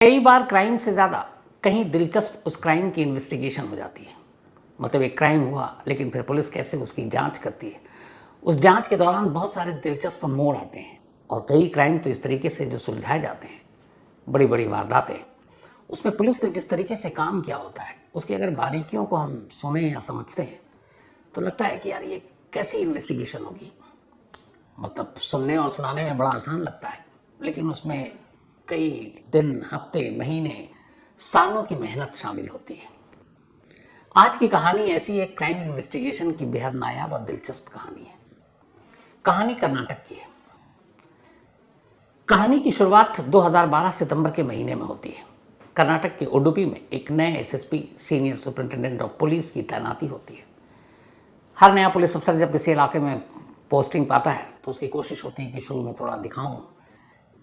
कई बार क्राइम से ज़्यादा कहीं दिलचस्प उस क्राइम की इन्वेस्टिगेशन हो जाती है। मतलब एक क्राइम हुआ लेकिन फिर पुलिस कैसे उसकी जांच करती है। उस जांच के दौरान बहुत सारे दिलचस्प मोड़ आते हैं और कई क्राइम तो इस तरीके से जो सुलझाए जाते हैं, बड़ी बड़ी वारदातें, उसमें पुलिस ने जिस तरीके से काम किया होता है, उसकी अगर बारीकियों को हम सुने या समझते हैं तो लगता है कि यार ये कैसी इन्वेस्टिगेशन होगी। मतलब सुनने और सुनाने में बड़ा आसान लगता है, लेकिन उसमें कई दिन, हफ्ते, महीने, सालों की मेहनत शामिल होती है। आज की कहानी ऐसी एक क्राइम इन्वेस्टिगेशन की बेहद नायाब और दिलचस्प कहानी है। कहानी कर्नाटक की है। कहानी की शुरुआत 2012 सितंबर के महीने में होती है। कर्नाटक के उडुपी में एक नए SSP, senior superintendent of police की तैनाती होती है। हर नया पुलिस अफसर जब किसी इलाके में पोस्टिंग पाता है तो उसकी कोशिश होती है कि शुरू में थोड़ा दिखाऊं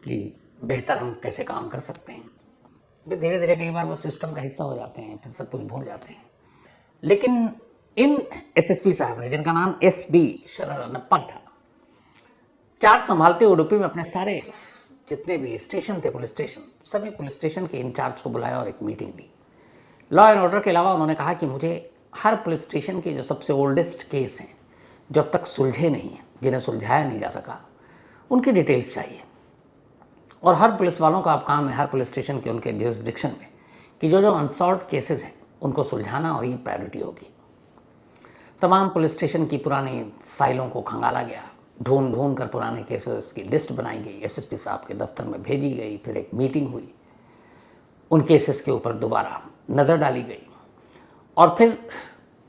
कि बेहतर हम कैसे काम कर सकते हैं। फिर धीरे धीरे कई बार वो सिस्टम का हिस्सा हो जाते हैं, फिर सब कुछ भूल जाते हैं। लेकिन इन एसएसपी साहब ने, जिनका नाम एसडी शरणप्पा था, चार्ज संभालते उडुपी में अपने सारे जितने भी स्टेशन थे, पुलिस स्टेशन, सभी पुलिस स्टेशन के इंचार्ज को बुलाया और एक मीटिंग ली। लॉ एंड ऑर्डर के अलावा उन्होंने कहा कि मुझे हर पुलिस स्टेशन के जो सबसे ओल्डेस्ट केस हैं, जो अब तक सुलझे नहीं हैं, जिन्हें सुलझाया नहीं जा सका, उनकी डिटेल्स चाहिए। और हर पुलिस वालों का अब काम है, हर पुलिस स्टेशन के उनके जुरिसडिक्शन में, कि जो जो अनसॉल्व केसेस हैं उनको सुलझाना, और ये प्रायोरिटी होगी। तमाम पुलिस स्टेशन की पुरानी फाइलों को खंगाला गया, ढूंढ ढूंढ कर पुराने केसेस की लिस्ट बनाई गई, एसएसपी साहब के दफ्तर में भेजी गई। फिर एक मीटिंग हुई, उन केसेस के ऊपर दोबारा नज़र डाली गई, और फिर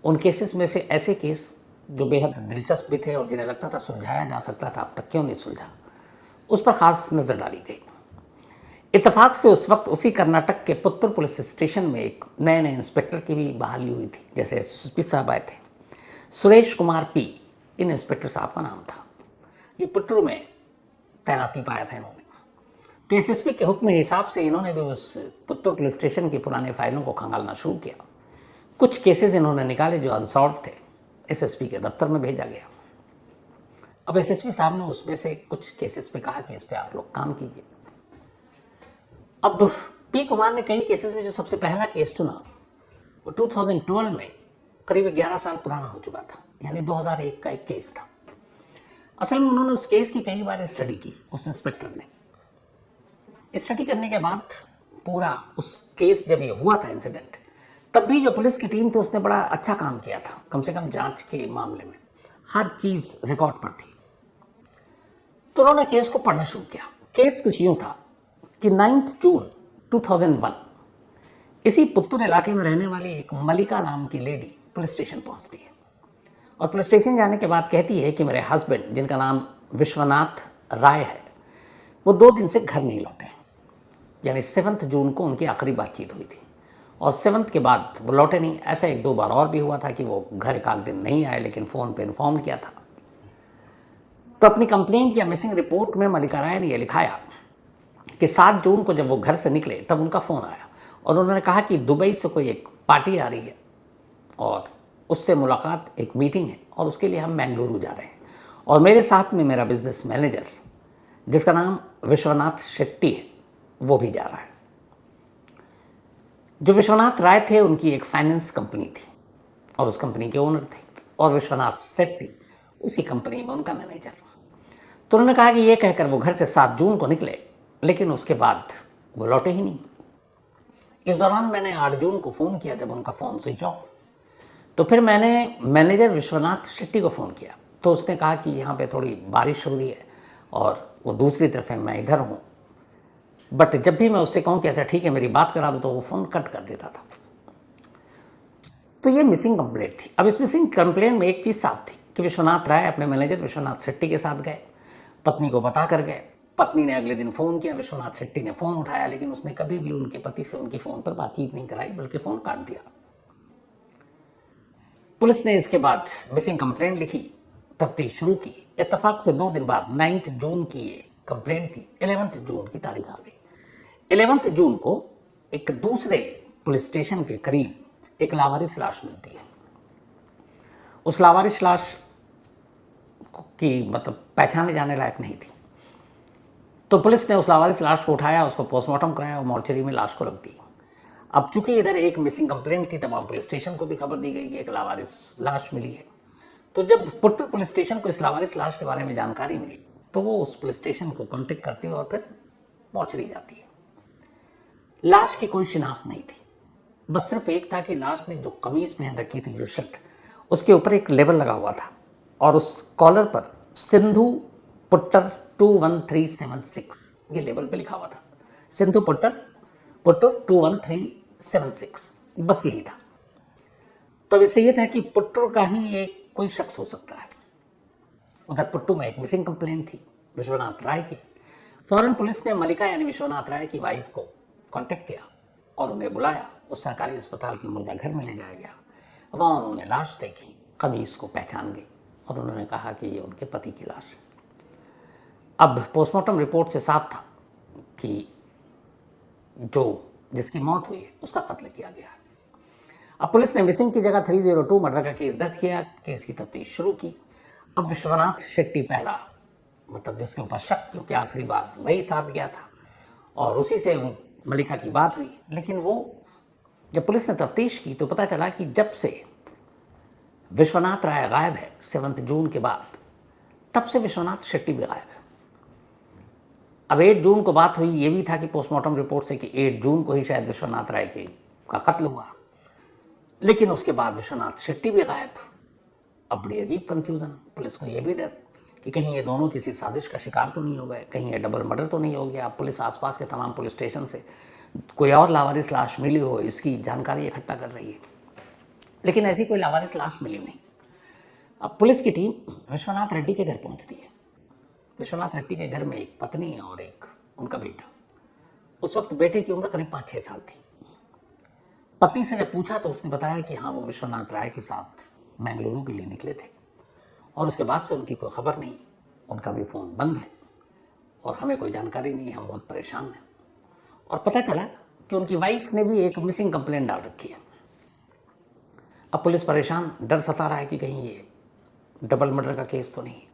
उन केसेस में से ऐसे केस जो बेहद दिलचस्प भी थे और जिन्हें लगता था सुलझाया जा सकता था, अब तक क्यों नहीं सुलझा, उस पर खास नज़र डाली गई। इत्तेफाक से उस वक्त उसी कर्नाटक के पुत्तूर पुलिस स्टेशन में एक नए नए इंस्पेक्टर की भी बहाली हुई थी। जैसे एसपी साहब आए थे, Suresh Kumar P in inspector साहब का नाम था। ये पुत्तूर में तैनाती पाया था इन्होंने। तो एसएसपी के हुक्म के हिसाब से इन्होंने भी उस पुत्तूर पुलिस स्टेशन की पुरानी फाइलों को खंगालना शुरू किया। कुछ केसेस इन्होंने निकाले जो अनसॉल्व थे, एसएसपी के दफ्तर में भेजा गया। अब एसएसपी साहब ने उसमें से कुछ केसेस पे कहा कि इस पे आप लोग काम कीजिए। अब पी कुमार ने कई केसेस में जो सबसे पहला केस चुना वो 2012 में करीब 11 साल पुराना हो चुका था, यानी 2001 का एक केस था। असल में उन्होंने उस केस की कई बार स्टडी की, उस इंस्पेक्टर ने। स्टडी करने के बाद पूरा उस केस, जब ये हुआ था इंसिडेंट, तब भी जो पुलिस की टीम थी उसने बड़ा अच्छा काम किया था। कम से कम जांच के मामले में हर चीज रिकॉर्ड पर थी। तो उन्होंने केस को पढ़ना शुरू किया। केस कुछ यूं था कि 9 जून 2001 इसी पुत्तूर इलाके में रहने वाली एक मलिका नाम की लेडी पुलिस स्टेशन पहुंचती है, और पुलिस स्टेशन जाने के बाद कहती है कि मेरे हस्बैंड, जिनका नाम विश्वनाथ राय है, वो 2 दिन से घर नहीं लौटे। यानी 7 जून को उनकी आखिरी बातचीत हुई थी, और 7 के बाद वो लौटे नहीं। ऐसा 1-2 बार और भी हुआ था कि वो घर एक आध दिन नहीं आए, लेकिन फ़ोन पे इन्फॉर्म किया था। तो अपनी कंप्लेंट या मिसिंग रिपोर्ट में मलिका राय ने यह लिखाया कि 7 जून को जब वो घर से निकले तब उनका फ़ोन आया, और उन्होंने कहा कि दुबई से कोई एक पार्टी आ रही है और उससे मुलाकात, एक मीटिंग है, और उसके लिए हम बेंगलुरु जा रहे हैं, और मेरे साथ में मेरा बिजनेस मैनेजर, जिसका नाम विश्वनाथ शेट्टी है, वो भी जा रहा है। जो विश्वनाथ राय थे उनकी एक फाइनेंस कंपनी थी और उस कंपनी के ओनर थे, और विश्वनाथ शेट्टी उसी कंपनी में उनका मैनेजर। तो उन्होंने कहा कि ये कहकर वो घर से 7 जून को निकले, लेकिन उसके बाद वो लौटे ही नहीं। इस दौरान मैंने 8 जून को फ़ोन किया, जब उनका फ़ोन स्विच ऑफ। तो फिर मैंने मैनेजर विश्वनाथ शेट्टी को फ़ोन किया, तो उसने कहा कि यहाँ पे थोड़ी बारिश हो रही है और वो दूसरी तरफ है, मैं इधर हूँ। बट जब भी मैं उससे कहूँ कि अच्छा ठीक है मेरी बात करा दो, तो वो फ़ोन कट कर देता था। तो ये मिसिंग कंप्लेंट थी। अब इस मिसिंग कंप्लेंट में एक चीज़ साफ थी कि विश्वनाथ राय अपने मैनेजर विश्वनाथ शेट्टी के साथ गए, पत्नी को बता कर गए। पत्नी ने अगले दिन फ़ोन किया, विश्वनाथ शेट्टी ने फ़ोन उठाया, लेकिन उसने कभी भी उनके पति से उनकी फ़ोन पर बातचीत नहीं कराई, बल्कि फ़ोन काट दिया। पुलिस ने इसके बाद मिसिंग कंप्लेंट लिखी, तफ्तीश शुरू की। इत्तेफाक से 2 दिन बाद 9 जून की ये कंप्लेंट थी, 11 जून की तारीख आ गई। 11 जून को एक दूसरे पुलिस स्टेशन के करीब एक लावारिस लाश मिलती है। उस लावारिस लाश की मतलब पहचाने जाने लायक नहीं थी। तो पुलिस ने उस लावारिस लाश को उठाया, उसको पोस्टमार्टम कराया और मॉर्चरी में लाश को रख दी। अब चूंकि इधर एक मिसिंग कंप्लेंट थी, तमाम पुलिस स्टेशन को भी खबर दी गई कि एक लावारिस लाश मिली है। तो जब पुट्टूर पुलिस स्टेशन को इस लावारिस लाश के बारे में जानकारी मिली तो वो उस पुलिस स्टेशन को कॉन्टेक्ट करती है और फिर मॉर्चरी जाती है। लाश की कोई शिनाख्त नहीं थी, बस सिर्फ एक था कि लाश ने जो कमीज पहन रखी थी, जो शर्ट, उसके ऊपर एक लेबल लगा हुआ था और उस कॉलर पर सिंधु पुट्टर 21376 ये लेबल पे लिखा हुआ था। सिंधु पुट्टर 21376, बस यही था। तो अब इससे ये था कि पुट्टू का ही एक कोई शख्स हो सकता है। उधर पुट्टू में एक मिसिंग कंप्लेंट थी विश्वनाथ राय की। फौरन पुलिस ने मलिका यानी विश्वनाथ राय की वाइफ को कांटेक्ट किया और उन्हें बुलाया। उस सरकारी अस्पताल के मुर्दा घर में ले जाया गया। वहाँ उन्होंने लाश देखी, कमीज को पहचान गई और उन्होंने कहा कि ये उनके पति की लाश है। अब पोस्टमार्टम रिपोर्ट से साफ था कि जो जिसकी मौत हुई है उसका कत्ल किया गया। अब पुलिस ने मिसिंग की जगह 302 मर्डर का केस दर्ज किया, केस की तफ्तीश शुरू की। अब विश्वनाथ शेट्टी पहला, मतलब जिसके ऊपर शक, क्योंकि आखिरी बार वही साथ गया था और उसी से मलिका की बात हुई। लेकिन वो जब पुलिस ने तफ्तीश की तो पता चला कि जब से विश्वनाथ राय गायब है 7 जून के बाद, तब से विश्वनाथ शेट्टी भी गायब है। अब 8 जून को बात हुई, ये भी था कि पोस्टमार्टम रिपोर्ट से कि 8 जून को ही शायद विश्वनाथ राय का कत्ल हुआ, लेकिन उसके बाद विश्वनाथ शेट्टी भी गायब। अब बड़ी अजीब कंफ्यूजन, पुलिस को यह भी डर कि कहीं ये दोनों किसी साजिश का शिकार तो नहीं हो गए, कहीं ये डबल मर्डर तो नहीं हो गया। अब पुलिस आसपास के तमाम पुलिस स्टेशन से कोई और लावारिस लाश मिली हो इसकी जानकारी इकट्ठा कर रही है, लेकिन ऐसी कोई लावारिस लाश मिली नहीं। अब पुलिस की टीम विश्वनाथ रेड्डी के घर पहुंचती है। विश्वनाथ रेड्डी के घर में एक पत्नी है और एक उनका बेटा। उस वक्त बेटे की उम्र करीब 5-6 साल थी। पत्नी से जब पूछा तो उसने बताया कि हाँ, वो विश्वनाथ राय के साथ मैंगलुरु के लिए निकले थे और उसके बाद से उनकी कोई खबर नहीं, उनका भी फ़ोन बंद है और हमें कोई जानकारी नहीं है, हम बहुत परेशान हैं। और पता चला कि उनकी वाइफ ने भी एक मिसिंग कंप्लेंट डाल रखी है। अब पुलिस परेशान, डर सता रहा है कि कहीं ये डबल मर्डर का केस तो नहीं है।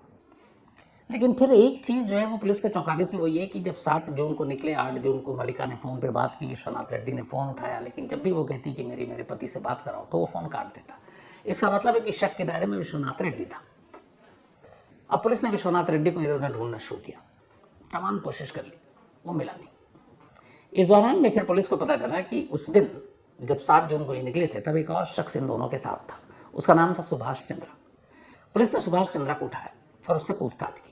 लेकिन फिर एक चीज़ जो है वो पुलिस को चौंका दी थी, वो ये कि जब 7 जून को निकले, 8 जून को मलिका ने फ़ोन पे बात की, विश्वनाथ रेड्डी ने फ़ोन उठाया, लेकिन जब भी वो कहती कि मेरे पति से बात कराओ तो वो फ़ोन काट देता। इसका मतलब है कि शक के दायरे में विश्वनाथ रेड्डी था। अब पुलिस ने विश्वनाथ रेड्डी को इधर उधर ढूंढना शुरू किया, तमाम कोशिश कर ली, वो मिला नहीं। इस दौरान में फिर पुलिस को पता चला कि उस दिन जब 7 जून को ये निकले थे तब एक और शख्स इन दोनों के साथ था। उसका नाम था सुभाष चंद्रा। पुलिस ने सुभाष चंद्रा को उठाया और उससे पूछताछ की।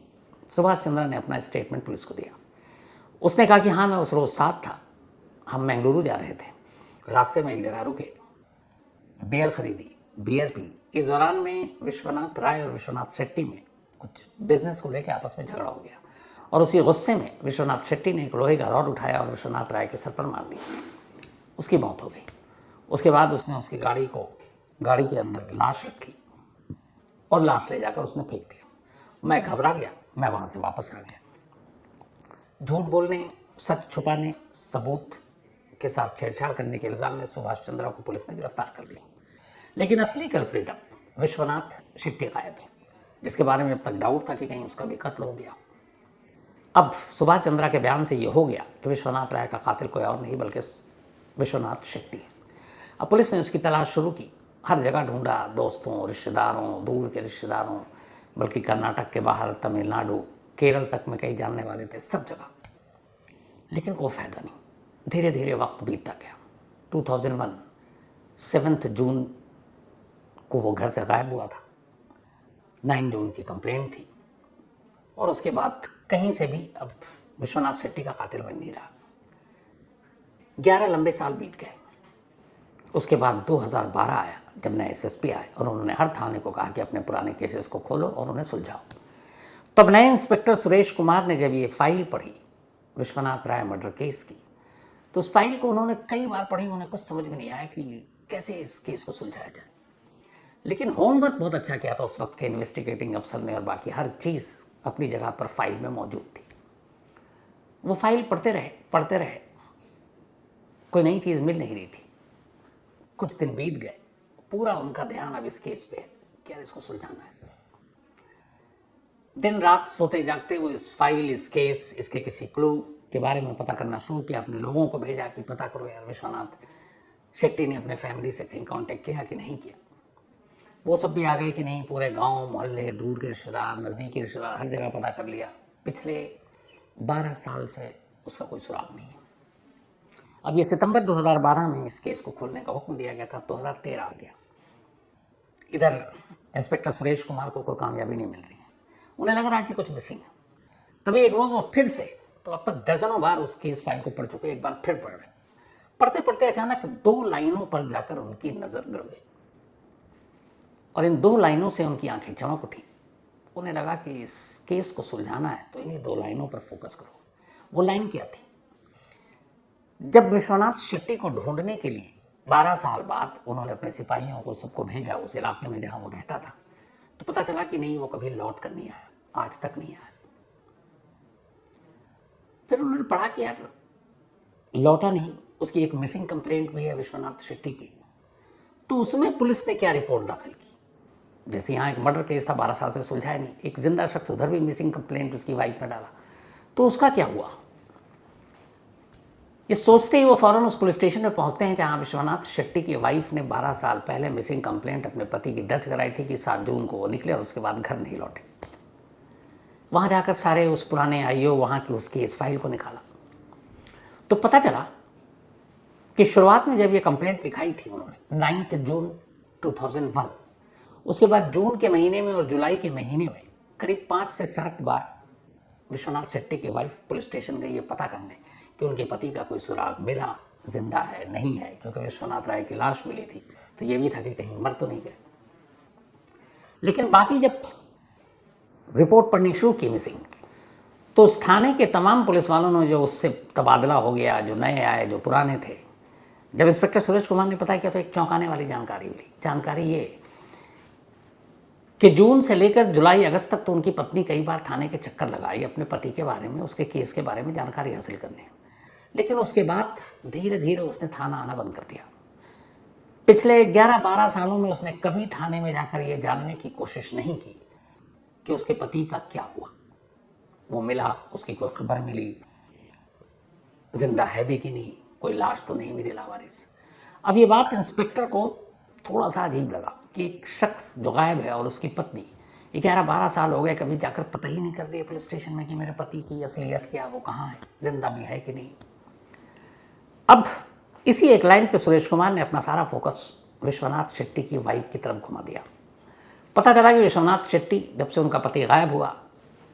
सुभाष चंद्रा ने अपना स्टेटमेंट पुलिस को दिया। उसने कहा कि हाँ, मैं उस रोज़ साथ था, हम मैंगलुरु जा रहे थे, रास्ते में एक जगह रुके, बियर खरीदी, बियर पी। इस दौरान में विश्वनाथ राय और विश्वनाथ शेट्टी में कुछ बिजनेस को लेकर आपस में झगड़ा हो गया और उसी गुस्से में विश्वनाथ शेट्टी ने एक लोहे का रॉड उठाया और विश्वनाथ राय के सर पर मार दिया। उसकी मौत हो गई। उसके बाद उसने उसकी गाड़ी के अंदर लाश रखी और लाश ले जाकर उसने फेंक दिया। मैं घबरा गया, मैं वहाँ से वापस आ गया। झूठ बोलने, सच छुपाने, सबूत के साथ छेड़छाड़ करने के इल्ज़ाम में सुभाष चंद्रा को पुलिस ने गिरफ्तार कर लिया। लेकिन असली कल्प्रिट विश्वनाथ शेट्टी गायब है, जिसके बारे में अब तक डाउट था कि कहीं उसका भी कत्ल हो गया। अब सुभाष चंद्रा के बयान से ये हो गया कि विश्वनाथ राय का कातिल कोई और नहीं बल्कि विश्वनाथ शेट्टी है। अब पुलिस ने उसकी तलाश शुरू की, हर जगह ढूंढा, दोस्तों, रिश्तेदारों, दूर के रिश्तेदारों, बल्कि कर्नाटक के बाहर, तमिलनाडु, केरल तक में कई जानने वाले थे, सब जगह, लेकिन कोई फ़ायदा नहीं। धीरे धीरे वक्त बीतता गया। 2001 7 जून को वो घर से गायब हुआ था। 9 जून की कंप्लेंट थी और उसके बाद कहीं से भी अब विश्वनाथ शेट्टी का कातिल बन नहीं रहा। 11 लंबे साल बीत गए। उसके बाद 2012 आया जब नए एसएसपी आए और उन्होंने हर थाने को कहा कि अपने पुराने केसेस को खोलो और उन्हें सुलझाओ। तब नए इंस्पेक्टर सुरेश कुमार ने जब ये फाइल पढ़ी विश्वनाथ राय मर्डर केस की, तो उस फाइल को उन्होंने कई बार पढ़ी, उन्हें कुछ समझ में नहीं आया कि कैसे इस केस को सुलझाया जाए। लेकिन होमवर्क बहुत अच्छा किया था उस वक्त के इन्वेस्टिगेटिंग अफसर ने और बाकी हर चीज़ अपनी जगह पर फाइल में मौजूद थी। वो फाइल पढ़ते रहे, कोई नई चीज़ मिल नहीं रही थी। कुछ दिन बीत गए, पूरा उनका ध्यान अब इस केस पे है कि यार इसको सुलझाना है। दिन रात सोते जागते वो इस फाइल, इस केस, इसके किसी क्लू के बारे में पता करना शुरू किया। अपने लोगों को भेजा कि पता करो यार विश्वनाथ शेट्टी ने अपने फैमिली से कहीं कांटेक्ट किया कि नहीं किया। वो सब भी आ गए कि नहीं, पूरे गांव मोहल्ले, दूर के रिश्तेदार, नज़दीकी रिश्तेदार, हर जगह पता कर लिया। पिछले 12 साल से उसका कोई सुराग नहीं है। अब ये सितंबर 2012 में इस केस को खोलने का हुक्म दिया गया था, 2013 आ गया। इधर इंस्पेक्टर सुरेश कुमार को कोई कामयाबी नहीं मिल रही है। उन्हें लग रहा है कि कुछ मिसिंग है। तभी एक रोज़ वो फिर से, तो अब तक दर्जनों बार उस केस फाइल को पढ़ चुके, एक बार फिर पढ़ रहे। पढ़ते पढ़ते अचानक 2 लाइनों पर जाकर उनकी नज़र गड़ गई और इन 2 लाइनों से उनकी आंखें चमक उठी। उन्हें लगा कि इस केस को सुलझाना है तो इन्हीं 2 लाइनों पर फोकस करो। वो लाइन क्या थी? जब विश्वनाथ शेट्टी को ढूंढने के लिए 12 साल बाद उन्होंने अपने सिपाहियों को सबको भेजा उस इलाके में जहां वो रहता था, तो पता चला कि नहीं, वो कभी लौट कर नहीं आया, आज तक नहीं आया। फिर उन्होंने पढ़ा कि यार लौटा नहीं, उसकी एक मिसिंग कंप्लेंट भी है विश्वनाथ शेट्टी की। तो उसमें पुलिस ने क्या रिपोर्ट दाखिल की? जैसे यहाँ एक मर्डर केस था, 12 साल से सुलझाया नहीं, एक जिंदा शख्स उधर भी मिसिंग कंप्लेंट उसकी वाइफ ने डाला, तो उसका क्या हुआ? ये सोचते ही वो फौरन उस पुलिस स्टेशन में पहुंचते हैं जहां विश्वनाथ शेट्टी की वाइफ ने 12 साल पहले मिसिंग कंप्लेंट अपने पति की दर्ज कराई थी कि 7 जून को वो निकले और उसके बाद घर नहीं लौटे। वहां जाकर सारे उस पुराने आईओ वहां की उसकी इस फाइल को निकाला तो पता चला कि शुरुआत में जब ये कंप्लेंट लिखाई थी उन्होंने 9 जून 2001, उसके बाद जून के महीने में और जुलाई के महीने में करीब 5 से 7 बार विश्वनाथ शेट्टी की वाइफ पुलिस स्टेशन गई ये पता करने कि उनके पति का कोई सुराग मिला, जिंदा है नहीं है, क्योंकि विश्वनाथ राय की लाश मिली थी तो ये भी था कि कहीं मर तो नहीं गए। लेकिन बाकी जब रिपोर्ट पढ़नी शुरू की मिसिंग, तो उस थाने के तमाम पुलिस वालों ने, जो उससे तबादला हो गया, जो नए आए, जो पुराने थे, जब इंस्पेक्टर सुरेश कुमार ने पता किया तो एक चौंकाने वाली जानकारी मिली। जानकारी ये कि जून से लेकर जुलाई अगस्त तक तो उनकी पत्नी कई बार थाने के चक्कर लगाई अपने पति के बारे में, उसके केस के बारे में जानकारी हासिल करने, लेकिन उसके बाद धीरे धीरे उसने थाना आना बंद कर दिया। पिछले 11-12 सालों में उसने कभी थाने में जाकर ये जानने की कोशिश नहीं की कि उसके पति का क्या हुआ, वो मिला, उसकी कोई खबर मिली, जिंदा है भी कि नहीं, कोई लाश तो नहीं मिली लावारिस। अब ये बात इंस्पेक्टर को थोड़ा सा अजीब लगा कि एक शख्स जो गायब है और उसकी पत्नी, 11-12 साल हो गए, कभी जाकर पता ही नहीं कर रही है पुलिस स्टेशन में कि मेरे पति की असलियत क्या, वो कहाँ है, जिंदा भी है कि नहीं। अब इसी एक लाइन पे सुरेश कुमार ने अपना सारा फोकस विश्वनाथ शेट्टी की वाइफ की तरफ घुमा दिया। पता चला कि विश्वनाथ शेट्टी जब से उनका पति गायब हुआ,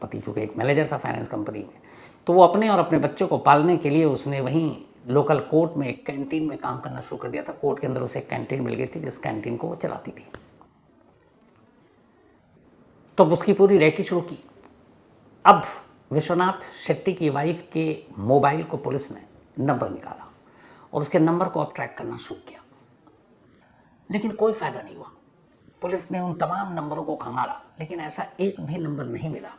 पति चूँकि एक मैनेजर था फाइनेंस कंपनी में, तो वो अपने और अपने बच्चों को पालने के लिए उसने वहीं लोकल कोर्ट में एक कैंटीन में काम करना शुरू कर दिया था। कोर्ट के अंदर उसे एक कैंटीन मिल गई थी जिस कैंटीन को वो चलाती थी। तो उसकी पूरी रैकी शुरू की। अब विश्वनाथ शेट्टी की वाइफ के मोबाइल को पुलिस ने नंबर निकाला और उसके नंबर को अब ट्रैक करना शुरू किया, लेकिन कोई फायदा नहीं हुआ। पुलिस ने उन तमाम नंबरों को खंगाला, लेकिन ऐसा एक भी नंबर नहीं मिला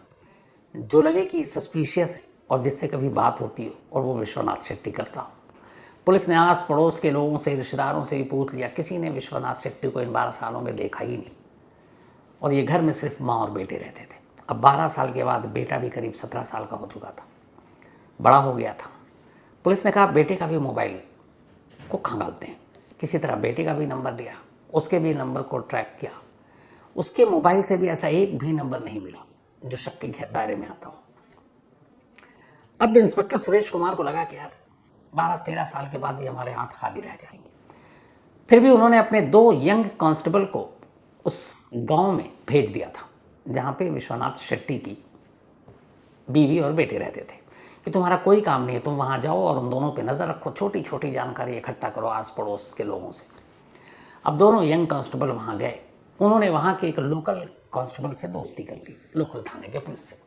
जो लगे कि सस्पिशियस है और जिससे कभी बात होती हो और वो विश्वनाथ शेट्टी करता हो। पुलिस ने आस पड़ोस के लोगों से, रिश्तेदारों से भी पूछ लिया, किसी ने विश्वनाथ शेट्टी को इन 12 सालों में देखा ही नहीं। और ये घर में सिर्फ माँ और बेटे रहते थे। अब 12 साल के बाद बेटा भी करीब 17 साल का हो चुका था, बड़ा हो गया था। पुलिस ने कहा बेटे का भी मोबाइल को खंगालते हैं। किसी तरह बेटे का भी नंबर लिया, उसके भी नंबर को ट्रैक किया। उसके मोबाइल से भी ऐसा एक भी नंबर नहीं मिला जो शक के दायरे में आता हो। अब इंस्पेक्टर सुरेश कुमार को लगा कि यार 12-13 साल के बाद भी हमारे हाथ खाली रह जाएंगे। फिर भी उन्होंने अपने 2 यंग कांस्टेबल को उस गांव में भेज दिया था जहां पे विश्वनाथ शेट्टी की बीवी और बेटे रहते थे कि तुम्हारा कोई काम नहीं है, तुम वहां जाओ और उन दोनों पे नज़र रखो, छोटी छोटी जानकारी इकट्ठा करो आस पड़ोस के लोगों से। अब दोनों यंग कांस्टेबल वहां गए। उन्होंने वहां के एक लोकल कांस्टेबल से दोस्ती कर ली, लोकल थाने के पुलिस से।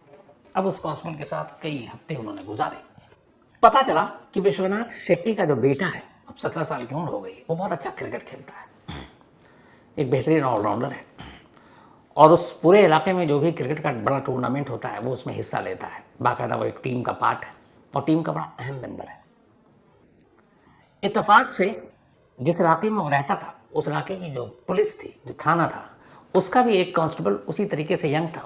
अब उस कांस्टेबल के साथ कई हफ्ते उन्होंने गुजारे। पता चला कि विश्वनाथ शेट्टी का जो बेटा है, अब 17 साल की उम्र हो गई, वो बहुत अच्छा क्रिकेट खेलता है, एक बेहतरीन ऑलराउंडर है और उस पूरे इलाके में जो भी क्रिकेट का बड़ा टूर्नामेंट होता है वो उसमें हिस्सा लेता है। बाकायदा वो एक टीम का पार्ट है और टीम का बड़ा अहम मेंबर है। इत्तेफाक से जिस इलाके में वो रहता था, उस इलाके की जो पुलिस थी, जो थाना था, उसका भी एक कांस्टेबल उसी तरीके से यंग था